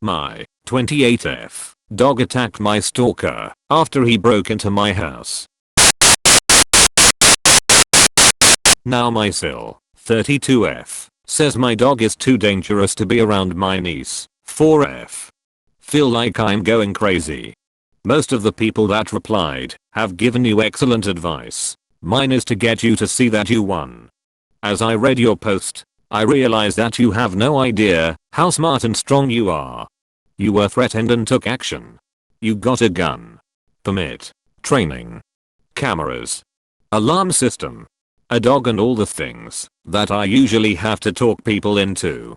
My 28F dog attacked my stalker after he broke into my house. Now my SIL 32F says my dog is too dangerous to be around my niece 4F. Feel like I'm going crazy. Most of the people that replied have given you excellent advice. Mine is to get you to see that you won. As I read your post, I realized that you have no idea how smart and strong you are. You were threatened and took action. You got a gun, permit, training, cameras, alarm system, a dog, and all the things that I usually have to talk people into.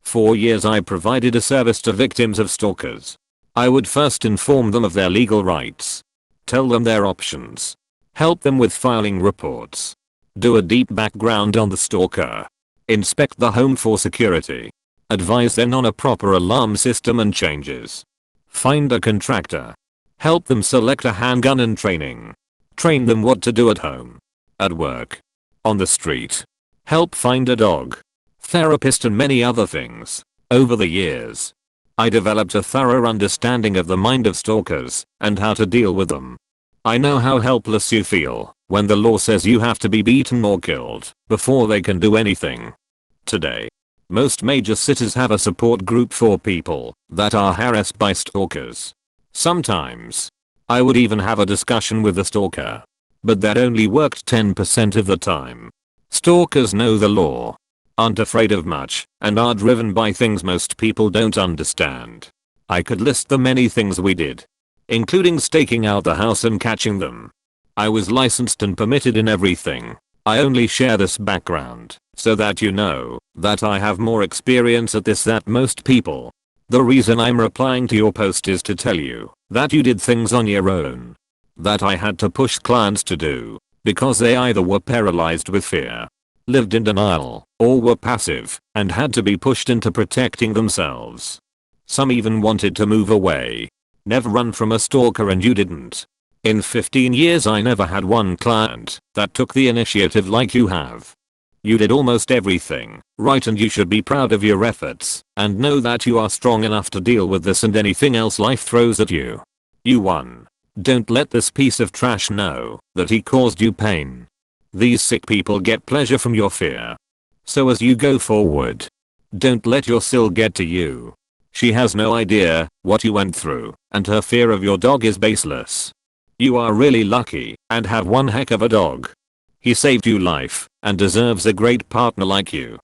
For years I provided a service to victims of stalkers. I would first inform them of their legal rights, tell them their options, help them with filing reports, do a deep background on the stalker, inspect the home for security, advise them on a proper alarm system and changes, find a contractor, help them select a handgun and training, train them what to do at home, at work, on the street, help find a dog, therapist, and many other things. Over the years, I developed a thorough understanding of the mind of stalkers and how to deal with them. I know how helpless you feel when the law says you have to be beaten or killed before they can do anything. Today, most major cities have a support group for people that are harassed by stalkers. Sometimes, I would even have a discussion with the stalker. But that only worked 10% of the time. Stalkers know the law, aren't afraid of much, and are driven by things most people don't understand. I could list the many things we did, including staking out the house and catching them. I was licensed and permitted in everything. I only share this background so that you know that I have more experience at this than most people. The reason I'm replying to your post is to tell you that you did things on your own that I had to push clients to do because they either were paralyzed with fear, lived in denial, or were passive and had to be pushed into protecting themselves. Some even wanted to move away. Never run from a stalker, and you didn't. In 15 years I never had one client that took the initiative like you have. You did almost everything right, and you should be proud of your efforts and know that you are strong enough to deal with this and anything else life throws at you. You won. Don't let this piece of trash know that he caused you pain. These sick people get pleasure from your fear. So as you go forward, don't let your SIL get to you. She has no idea what you went through, and her fear of your dog is baseless. You are really lucky and have one heck of a dog. He saved your life and deserves a great partner like you.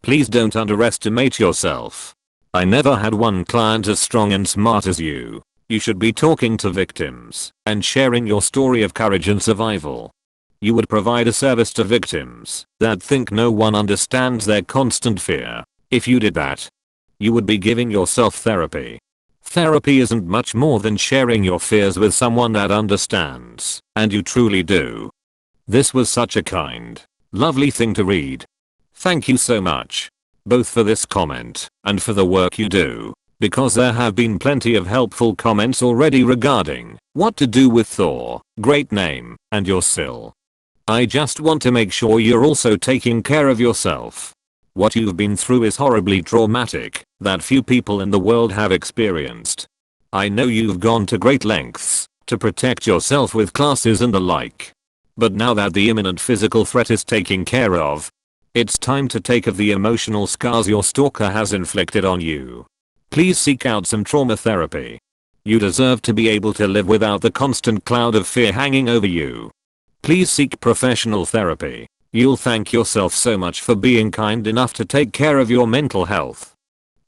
Please don't underestimate yourself. I never had one client as strong and smart as you. You should be talking to victims and sharing your story of courage and survival. You would provide a service to victims that think no one understands their constant fear. If you did that, you would be giving yourself therapy. Therapy isn't much more than sharing your fears with someone that understands, and you truly do. This was such a kind, lovely thing to read. Thank you so much, both for this comment and for the work you do. Because there have been plenty of helpful comments already regarding what to do with Thor, great name, and your SIL. I just want to make sure you're also taking care of yourself. What you've been through is horribly traumatic that few people in the world have experienced. I know you've gone to great lengths to protect yourself with classes and the like. But now that the imminent physical threat is taken care of, it's time to take of the emotional scars your stalker has inflicted on you. Please seek out some trauma therapy. You deserve to be able to live without the constant cloud of fear hanging over you. Please seek professional therapy. You'll thank yourself so much for being kind enough to take care of your mental health.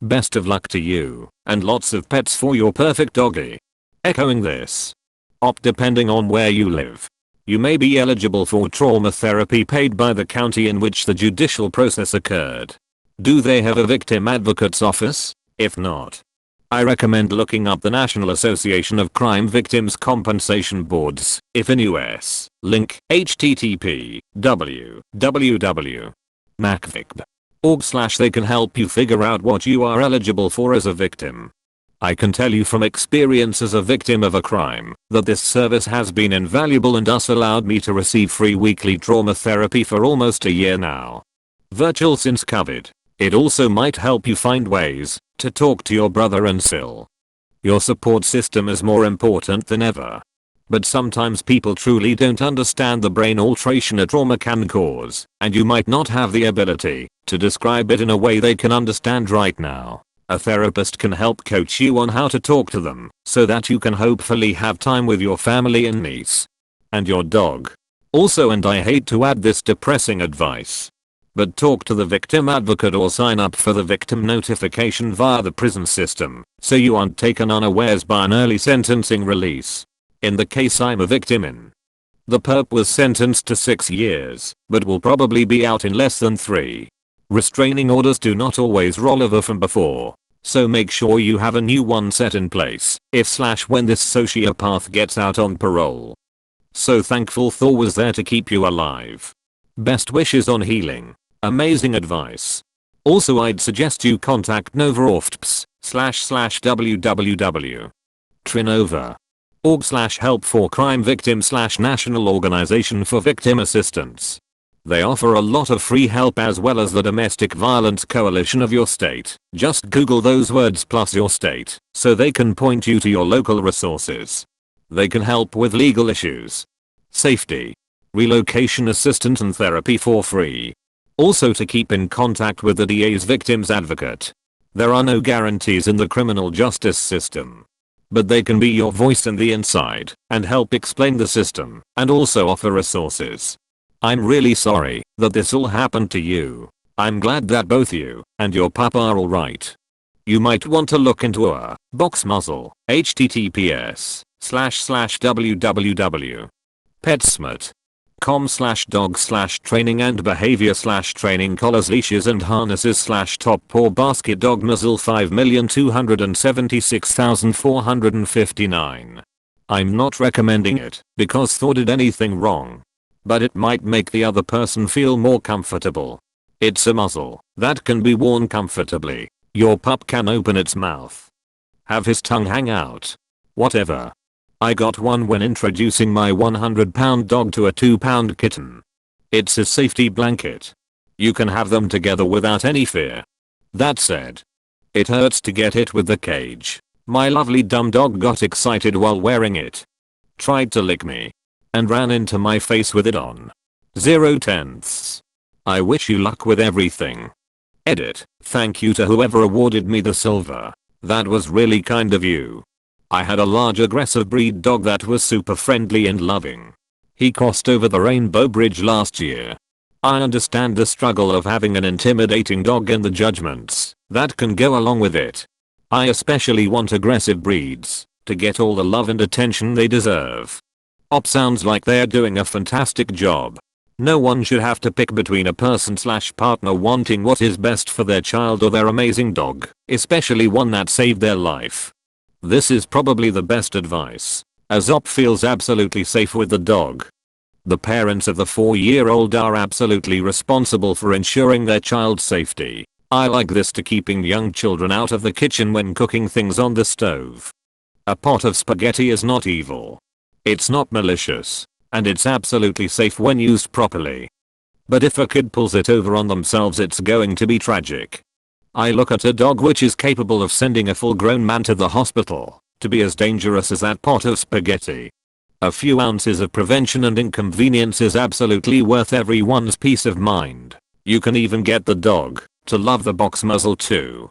Best of luck to you, and lots of pets for your perfect doggy. Echoing this, depending on where you live, you may be eligible for trauma therapy paid by the county in which the judicial process occurred. Do they have a victim advocate's office? If not, I recommend looking up the National Association of Crime Victims Compensation Boards, if in US. Link http://www.macvic.org/ they can help you figure out what you are eligible for as a victim. I can tell you from experience as a victim of a crime that this service has been invaluable and thus allowed me to receive free weekly trauma therapy for almost a year now. Virtual since COVID. It also might help you find ways to talk to your brother and SIL. Your support system is more important than ever. But sometimes people truly don't understand the brain alteration a trauma can cause, and you might not have the ability to describe it in a way they can understand right now. A therapist can help coach you on how to talk to them, so that you can hopefully have time with your family and niece. And your dog. Also, and I hate to add this depressing advice, but talk to the victim advocate or sign up for the victim notification via the prison system, so you aren't taken unawares by an early sentencing release. In the case I'm a victim in, the perp was sentenced to 6 years, but will probably be out in less than 3. Restraining orders do not always roll over from before, so make sure you have a new one set in place if/when this sociopath gets out on parole. So thankful Thor was there to keep you alive. Best wishes on healing. Amazing advice. Also, I'd suggest you contact Nova//www. Trinova.org/help for crime victims/National Organization for Victim Assistance. They offer a lot of free help as well as the Domestic Violence Coalition of your state. Just Google those words plus your state, so they can point you to your local resources. They can help with legal issues, safety, relocation assistance and therapy for free. Also, to keep in contact with the DA's victims advocate. There are no guarantees in the criminal justice system, but they can be your voice in the inside and help explain the system and also offer resources. I'm really sorry that this all happened to you. I'm glad that both you and your pup are alright. You might want to look into a box muzzle. https://www.petsmart.com/dog/training and behavior/training collars leashes and harnesses/top paw basket dog muzzle 5,276,459. I'm not recommending it because Thor did anything wrong, but it might make the other person feel more comfortable. It's a muzzle that can be worn comfortably. Your pup can open its mouth, have his tongue hang out, whatever. I got one when introducing my 100-pound dog to a 2-pound kitten. It's a safety blanket. You can have them together without any fear. That said, it hurts to get hit with the cage. My lovely dumb dog got excited while wearing it, tried to lick me, and ran into my face with it on. 0/10. I wish you luck with everything. Edit. Thank you to whoever awarded me the silver. That was really kind of you. I had a large aggressive breed dog that was super friendly and loving. He crossed over the Rainbow Bridge last year. I understand the struggle of having an intimidating dog and the judgments that can go along with it. I especially want aggressive breeds to get all the love and attention they deserve. Op sounds like they're doing a fantastic job. No one should have to pick between a person/partner wanting what is best for their child or their amazing dog, especially one that saved their life. This is probably the best advice, as Op feels absolutely safe with the dog. The parents of the 4-year-old are absolutely responsible for ensuring their child's safety. I like this to keeping young children out of the kitchen when cooking things on the stove. A pot of spaghetti is not evil. It's not malicious. And it's absolutely safe when used properly. But if a kid pulls it over on themselves, it's going to be tragic. I look at a dog which is capable of sending a full-grown man to the hospital to be as dangerous as that pot of spaghetti. A few ounces of prevention and inconvenience is absolutely worth everyone's peace of mind. You can even get the dog to love the box muzzle too.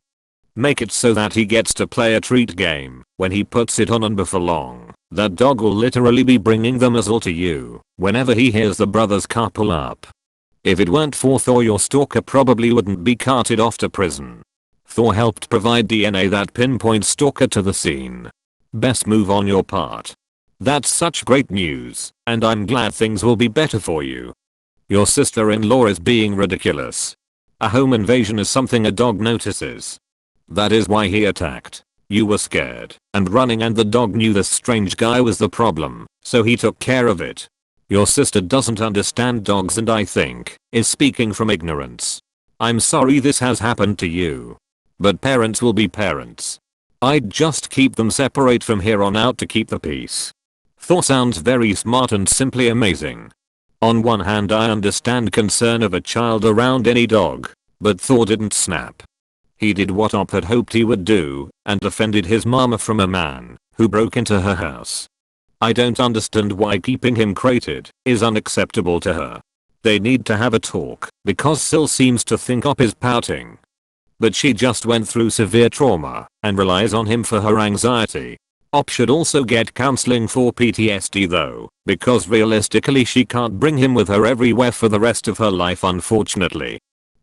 Make it so that he gets to play a treat game when he puts it on, and before long, that dog will literally be bringing the muzzle to you whenever he hears the brother's car pull up. If it weren't for Thor, your stalker probably wouldn't be carted off to prison. Thor helped provide DNA that pinpoints stalker to the scene. Best move on your part. That's such great news, and I'm glad things will be better for you. Your sister-in-law is being ridiculous. A home invasion is something a dog notices. That is why he attacked. You were scared and running, and the dog knew this strange guy was the problem, so he took care of it. Your sister doesn't understand dogs and I think is speaking from ignorance. I'm sorry this has happened to you, but parents will be parents. I'd just keep them separate from here on out to keep the peace. Thor sounds very smart and simply amazing. On one hand, I understand concern of a child around any dog, But Thor didn't snap. He did what Op had hoped he would do and defended his mama from a man who broke into her house. I don't understand why keeping him crated is unacceptable to her. They need to have a talk because SIL seems to think Op is pouting. But she just went through severe trauma and relies on him for her anxiety. Op should also get counseling for PTSD though, because realistically she can't bring him with her everywhere for the rest of her life unfortunately.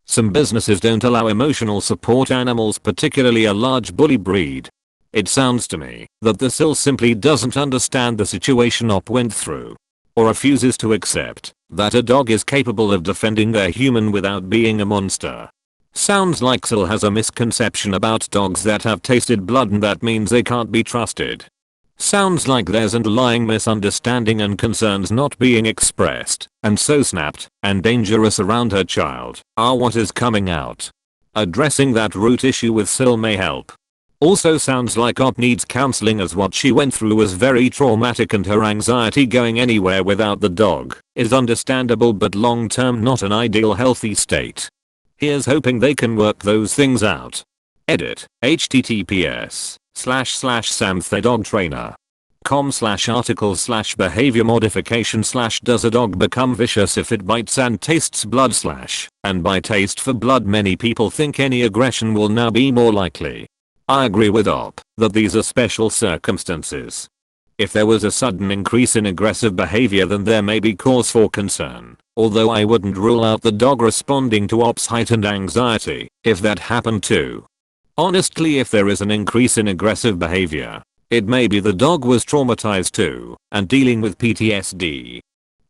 Some businesses don't allow emotional support animals, particularly a large bully breed. It sounds to me that the SIL simply doesn't understand the situation Op went through. Or refuses to accept that a dog is capable of defending their human without being a monster. Sounds like SIL has a misconception about dogs that have tasted blood and that means they can't be trusted. Sounds like there's an underlying misunderstanding and concerns not being expressed, and so snapped and dangerous around her child are what is coming out. Addressing that root issue with SIL may help. Also sounds like Op needs counseling as what she went through was very traumatic and her anxiety going anywhere without the dog is understandable but long term not an ideal healthy state. Here's hoping they can work those things out. Edit https://samthedogtrainer.com/articles/behavior modification/does a dog become vicious if it bites and tastes blood and by taste for blood many people think any aggression will now be more likely. I agree with Op that these are special circumstances. If there was a sudden increase in aggressive behavior then there may be cause for concern, although I wouldn't rule out the dog responding to Op's heightened anxiety if that happened too. Honestly, if there is an increase in aggressive behavior, it may be the dog was traumatized too and dealing with PTSD.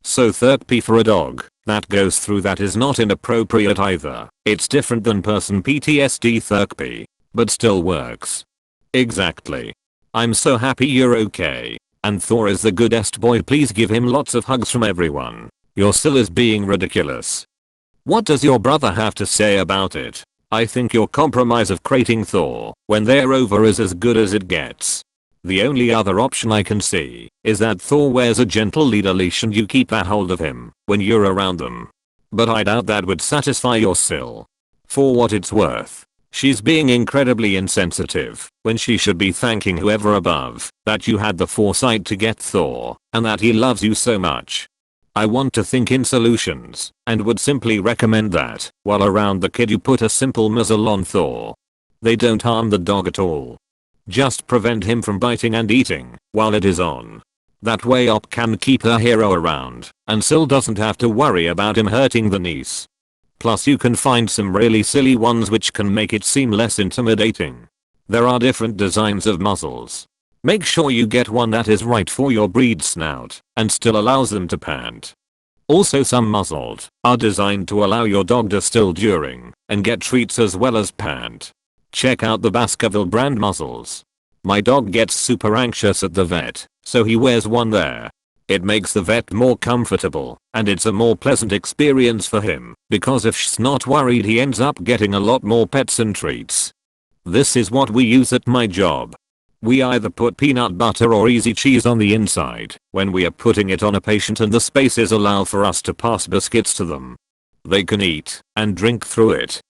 So therapy for a dog that goes through that is not inappropriate either. It's different than person PTSD therapy, but still works. Exactly. I'm so happy you're okay. And Thor is the goodest boy, please give him lots of hugs from everyone. Your SIL is being ridiculous. What does your brother have to say about it? I think your compromise of crating Thor when they're over is as good as it gets. The only other option I can see is that Thor wears a gentle leader leash and you keep a hold of him when you're around them. But I doubt that would satisfy your SIL. For what it's worth, she's being incredibly insensitive when she should be thanking whoever above that you had the foresight to get Thor and that he loves you so much. I want to think in solutions and would simply recommend that while around the kid you put a simple muzzle on Thor. They don't harm the dog at all. Just prevent him from biting and eating while it is on. That way Op can keep her hero around and SIL doesn't have to worry about him hurting the niece. Plus you can find some really silly ones which can make it seem less intimidating. There are different designs of muzzles. Make sure you get one that is right for your breed's snout and still allows them to pant. Also some muzzles are designed to allow your dog to still during and get treats as well as pant. Check out the Baskerville brand muzzles. My dog gets super anxious at the vet, so he wears one there. It makes the vet more comfortable and it's a more pleasant experience for him because if she's not worried he ends up getting a lot more pets and treats. This is what we use at my job. We either put peanut butter or easy cheese on the inside when we are putting it on a patient and the spaces allow for us to pass biscuits to them. They can eat and drink through it